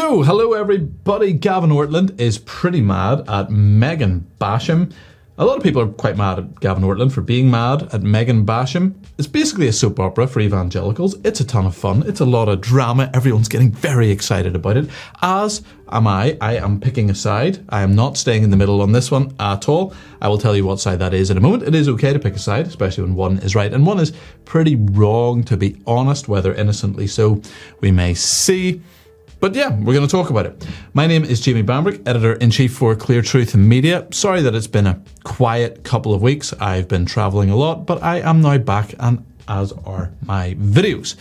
So, hello everybody. Gavin Ortlund is pretty mad at Megan Basham. A lot of people are quite mad at Gavin Ortlund for being mad at Megan Basham. It's basically a soap opera for evangelicals. It's a ton of fun. It's a lot of drama. Everyone's getting very excited about it. As am I. I am picking a side. I am not staying in the middle on this one at all. I will tell you what side that is in a moment. It is okay to pick a side, especially when one is right and one is pretty wrong, to be honest, whether innocently so, we may see. But yeah, we're going to talk about it. My name is Jamie Bambrick, Editor-in-Chief for Clear Truth Media. Sorry that it's been a quiet couple of weeks. I've been travelling a lot, but I am now back, and as are my videos.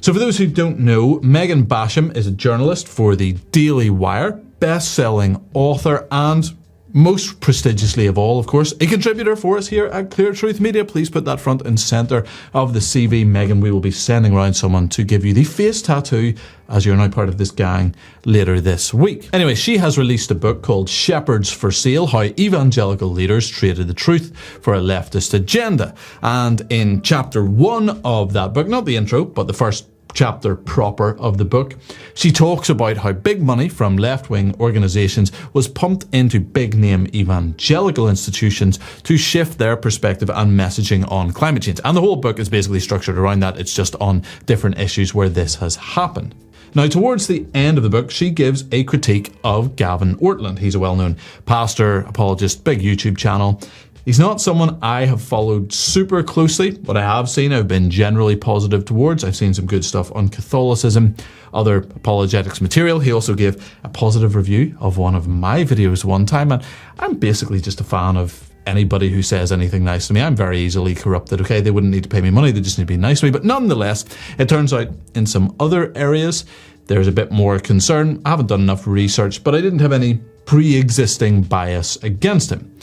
So for those who don't know, Megan Basham is a journalist for the Daily Wire, best-selling author, and most prestigiously of all, of course, a contributor for us here at Clear Truth Media. Please put that front and centre of the CV, Megan. We will be sending around someone to give you the face tattoo, as you're now part of this gang, later this week. Anyway, she has released a book called Shepherds for Sale: How Evangelical Leaders Traded the Truth for a Leftist Agenda. And in chapter 1 of that book, not the intro, but the first chapter proper of the book, she talks about how big money from left-wing organisations was pumped into big-name evangelical institutions to shift their perspective and messaging on climate change. And the whole book is basically structured around that. It's just on different issues where this has happened. Now, towards the end of the book, she gives a critique of Gavin Ortlund. He's a well-known pastor, apologist, big YouTube channel. He's not someone I have followed super closely. What I have seen, I've been generally positive towards. I've seen some good stuff on Catholicism, other apologetics material. He also gave a positive review of one of my videos one time, and I'm basically just a fan of anybody who says anything nice to me. I'm very easily corrupted, okay? They wouldn't need to pay me money, they just need to be nice to me. But nonetheless, it turns out in some other areas, there's a bit more concern. I haven't done enough research, but I didn't have any pre-existing bias against him.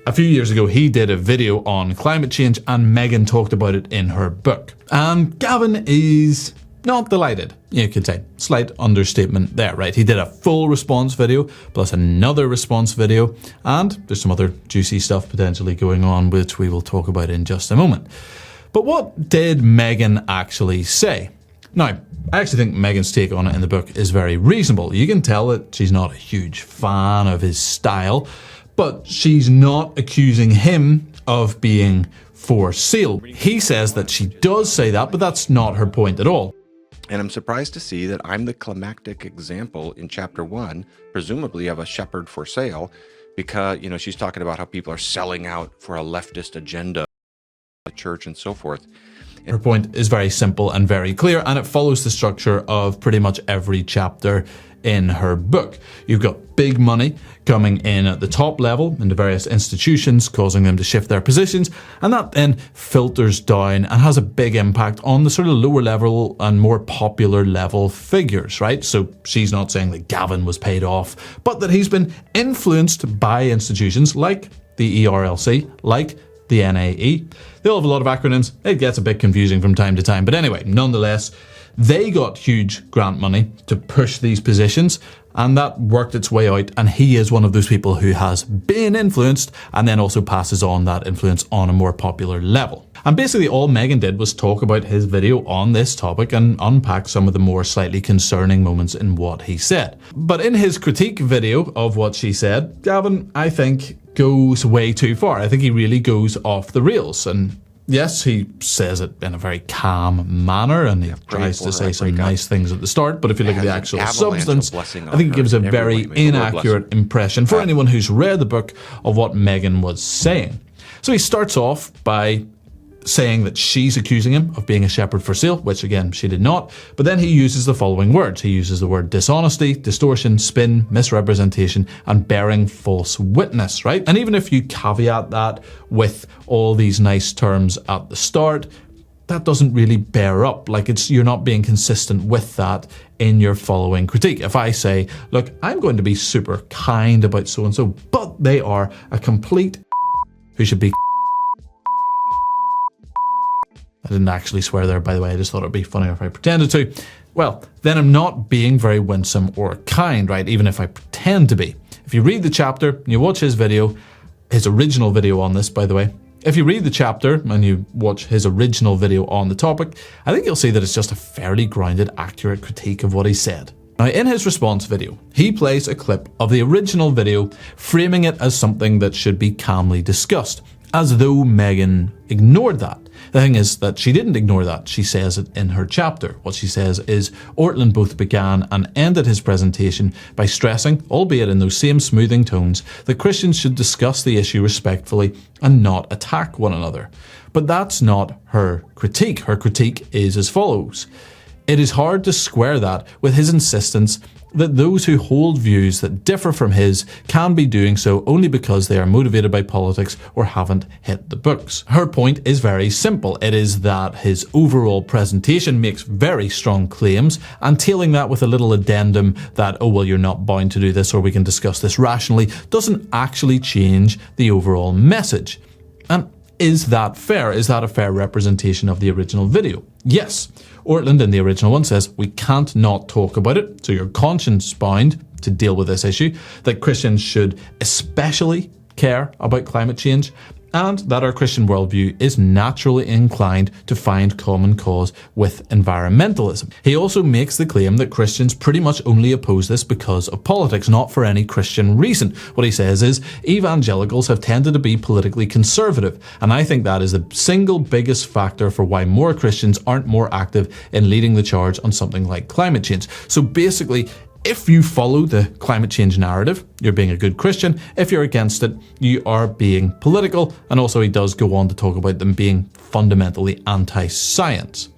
A few years ago, he did a video on climate change, and Megan talked about it in her book. And Gavin is not delighted, you could say. Slight understatement there, right? He did a full response video, plus another response video, and there's some other juicy stuff potentially going on, which we will talk about in just a moment. But what did Megan actually say? Now, I actually think Megan's take on it in the book is very reasonable. You can tell that she's not a huge fan of his style, but she's not accusing him of being for sale. He says that she does say that, but that's not her point at all. And I'm surprised to see that I'm the climactic example in chapter 1, presumably of a shepherd for sale, because, you know, she's talking about how people are selling out for a leftist agenda, a church and so forth. Her point is very simple and very clear, and it follows the structure of pretty much every chapter in her book. You've got big money coming in at the top level into various institutions, causing them to shift their positions, and that then filters down and has a big impact on the sort of lower level and more popular level figures, right? So she's not saying that Gavin was paid off, but that he's been influenced by institutions like the ERLC, like the NAE. They all have a lot of acronyms. It gets a bit confusing from time to time. But anyway, nonetheless, they got huge grant money to push these positions, and that worked its way out. And he is one of those people who has been influenced and then also passes on that influence on a more popular level. And basically all Megan did was talk about his video on this topic and unpack some of the more slightly concerning moments in what he said. But in his critique video of what she said, Gavin, I think, goes way too far. I think he really goes off the rails. And yes, he says it in a very calm manner, and he tries to say some nice things at the start, but if you look at the actual substance, I think it gives a very inaccurate impression for anyone who's read the book of what Megan was saying. So he starts off by saying that she's accusing him of being a shepherd for sale, which again, she did not. But then he uses the following words. He uses the word dishonesty, distortion, spin, misrepresentation, and bearing false witness, right? And even if you caveat that with all these nice terms at the start, that doesn't really bear up. Like, you're not being consistent with that in your following critique. If I say, look, I'm going to be super kind about so-and-so, but they are a complete who should be. I didn't actually swear there, by the way. I just thought it'd be funnier if I pretended to. Well, then I'm not being very winsome or kind, right? Even if I pretend to be. If you read the chapter and you watch his video, his original video on this, by the way, if you read the chapter and you watch his original video on the topic, I think you'll see that it's just a fairly grounded, accurate critique of what he said. Now, in his response video, he plays a clip of the original video, framing it as something that should be calmly discussed, as though Megan ignored that. The thing is that she didn't ignore that. She says it in her chapter. What she says is, Ortlund both began and ended his presentation by stressing, albeit in those same smoothing tones, that Christians should discuss the issue respectfully and not attack one another. But that's not her critique. Her critique is as follows. It is hard to square that with his insistence that those who hold views that differ from his can be doing so only because they are motivated by politics or haven't hit the books. Her point is very simple. It is that his overall presentation makes very strong claims, and tailing that with a little addendum that, oh, well, you're not bound to do this or we can discuss this rationally, doesn't actually change the overall message. And is that fair? Is that a fair representation of the original video? Yes. Ortlund in the original one says we can't not talk about it, so you're conscience bound to deal with this issue, that Christians should especially care about climate change, and that our Christian worldview is naturally inclined to find common cause with environmentalism. He also makes the claim that Christians pretty much only oppose this because of politics, not for any Christian reason. What he says is, evangelicals have tended to be politically conservative, and I think that is the single biggest factor for why more Christians aren't more active in leading the charge on something like climate change. So basically, if you follow the climate change narrative, you're being a good Christian. If you're against it, you are being political. And also he does go on to talk about them being fundamentally anti-science.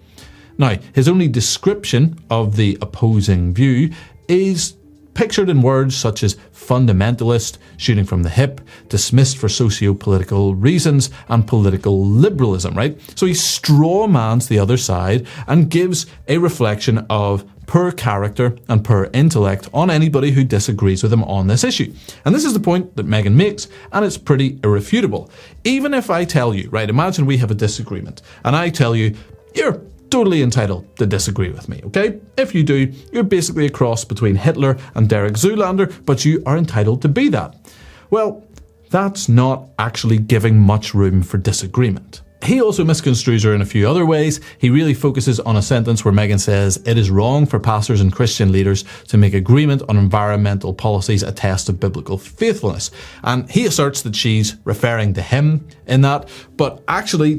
Now, his only description of the opposing view is pictured in words such as fundamentalist, shooting from the hip, dismissed for socio-political reasons, and political liberalism, right? So he strawmans the other side and gives a reflection of per character and per intellect on anybody who disagrees with him on this issue. And this is the point that Megan makes, and it's pretty irrefutable. Even if I tell you, right, imagine we have a disagreement, and I tell you, you're totally entitled to disagree with me, okay? If you do, you're basically a cross between Hitler and Derek Zoolander, but you are entitled to be that. Well, that's not actually giving much room for disagreement. He also misconstrues her in a few other ways. He really focuses on a sentence where Megan says it is wrong for pastors and Christian leaders to make agreement on environmental policies a test of biblical faithfulness. And he asserts that she's referring to him in that, but actually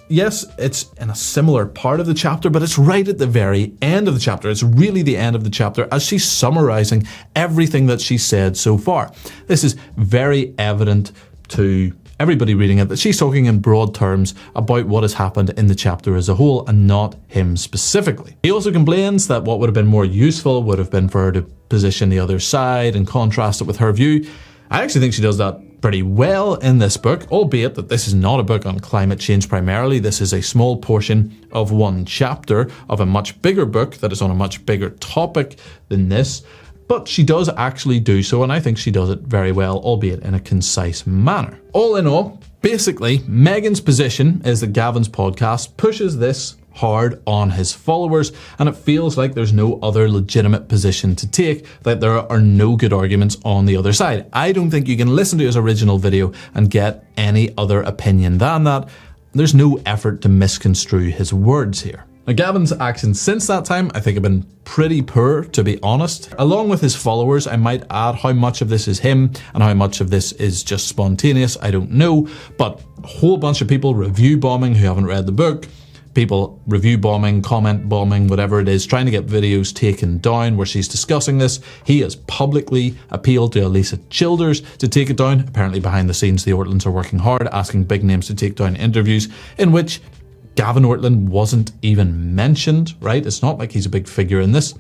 yes, it's in a similar part of the chapter, but it's right at the very end of the chapter. It's really the end of the chapter as she's summarizing everything that she's said so far. This is very evident to everybody reading it that she's talking in broad terms about what has happened in the chapter as a whole and not him specifically. He also complains that what would have been more useful would have been for her to position the other side and contrast it with her view. I actually think she does that pretty well in this book, albeit that this is not a book on climate change primarily. This is a small portion of one chapter of a much bigger book that is on a much bigger topic than this. But she does actually do so, and I think she does it very well, albeit in a concise manner. All in all, basically, Megan's position is that Gavin's podcast pushes this hard on his followers, and it feels like there's no other legitimate position to take, that there are no good arguments on the other side. I don't think you can listen to his original video and get any other opinion than that. There's no effort to misconstrue his words here. Now, Gavin's actions since that time, I think, have been pretty poor, to be honest. Along with his followers, I might add how much of this is him and how much of this is just spontaneous, I don't know. But a whole bunch of people review bombing who haven't read the book, people review bombing, comment bombing, whatever it is, trying to get videos taken down where she's discussing this. He has publicly appealed to Elisa Childers to take it down. Apparently behind the scenes, the Ortlunds are working hard, asking big names to take down interviews in which Gavin Ortlund wasn't even mentioned, right? It's not like he's a big figure in this.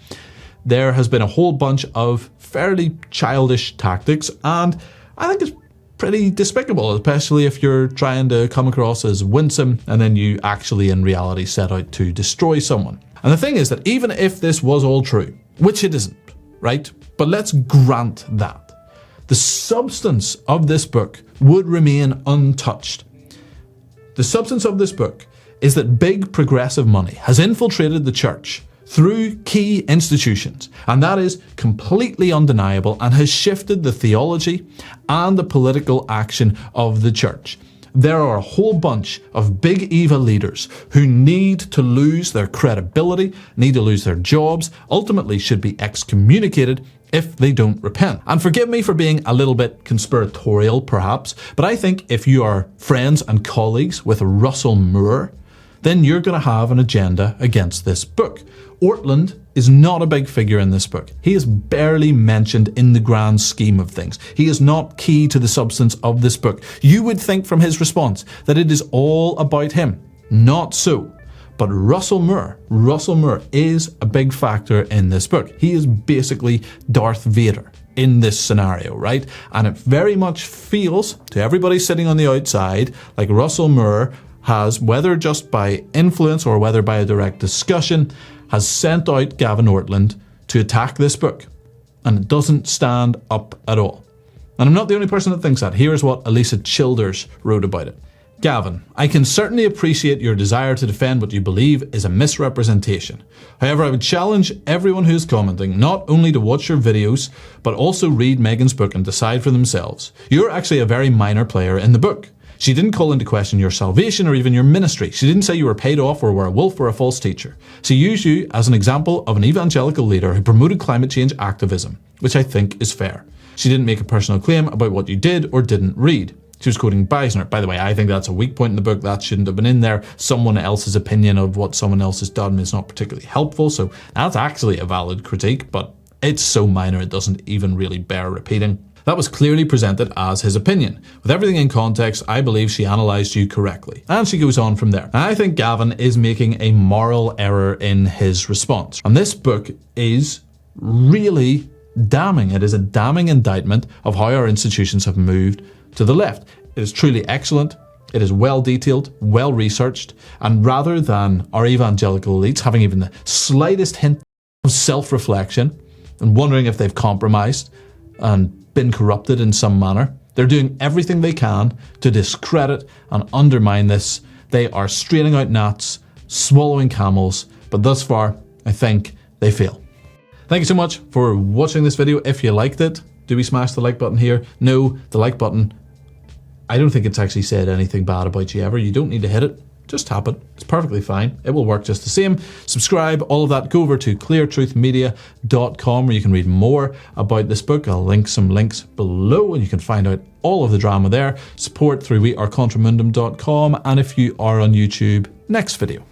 There has been a whole bunch of fairly childish tactics, and I think it's pretty despicable, especially if you're trying to come across as winsome and then you actually in reality set out to destroy someone. And the thing is that even if this was all true, which it isn't, right? But let's grant that. The substance of this book would remain untouched. The substance of this book is that big progressive money has infiltrated the church through key institutions, and that is completely undeniable and has shifted the theology and the political action of the church. There are a whole bunch of big EVA leaders who need to lose their credibility, need to lose their jobs, ultimately should be excommunicated if they don't repent. And forgive me for being a little bit conspiratorial perhaps, but I think if you are friends and colleagues with Russell Moore, then you're going to have an agenda against this book. Ortlund is not a big figure in this book. He is barely mentioned in the grand scheme of things. He is not key to the substance of this book. You would think from his response that it is all about him. Not so. But Russell Moore is a big factor in this book. He is basically Darth Vader in this scenario, right? And it very much feels to everybody sitting on the outside like Russell Moore has, whether just by influence or whether by a direct discussion, has sent out Gavin Ortlund to attack this book. And it doesn't stand up at all. And I'm not the only person that thinks that. Here's what Elisa Childers wrote about it. Gavin, I can certainly appreciate your desire to defend what you believe is a misrepresentation. However, I would challenge everyone who is commenting not only to watch your videos, but also read Megan's book and decide for themselves. You're actually a very minor player in the book. She didn't call into question your salvation or even your ministry. She didn't say you were paid off or were a wolf or a false teacher. She used you as an example of an evangelical leader who promoted climate change activism, which I think is fair. She didn't make a personal claim about what you did or didn't read. She was quoting Beisner. By the way, I think that's a weak point in the book. That shouldn't have been in there. Someone else's opinion of what someone else has done is not particularly helpful, so that's actually a valid critique, but it's so minor it doesn't even really bear repeating. That was clearly presented as his opinion. With everything in context, I believe she analysed you correctly. And she goes on from there. I think Gavin is making a moral error in his response. And this book is really damning. It is a damning indictment of how our institutions have moved to the left. It is truly excellent. It is well detailed, well researched. And rather than our evangelical elites having even the slightest hint of self-reflection and wondering if they've compromised and been corrupted in some manner, they're doing everything they can to discredit and undermine this. They are straining out gnats, swallowing camels, but thus far, I think they fail. Thank you so much for watching this video. If you liked it, do we smash the like button here? No, the like button, I don't think it's actually said anything bad about you ever. You don't need to hit it. Just tap it. It's perfectly fine. It will work just the same. Subscribe, all of that. Go over to cleartruthmedia.com where you can read more about this book. I'll link some links below and you can find out all of the drama there. Support through wearecontramundum.com, and if you are on YouTube, next video.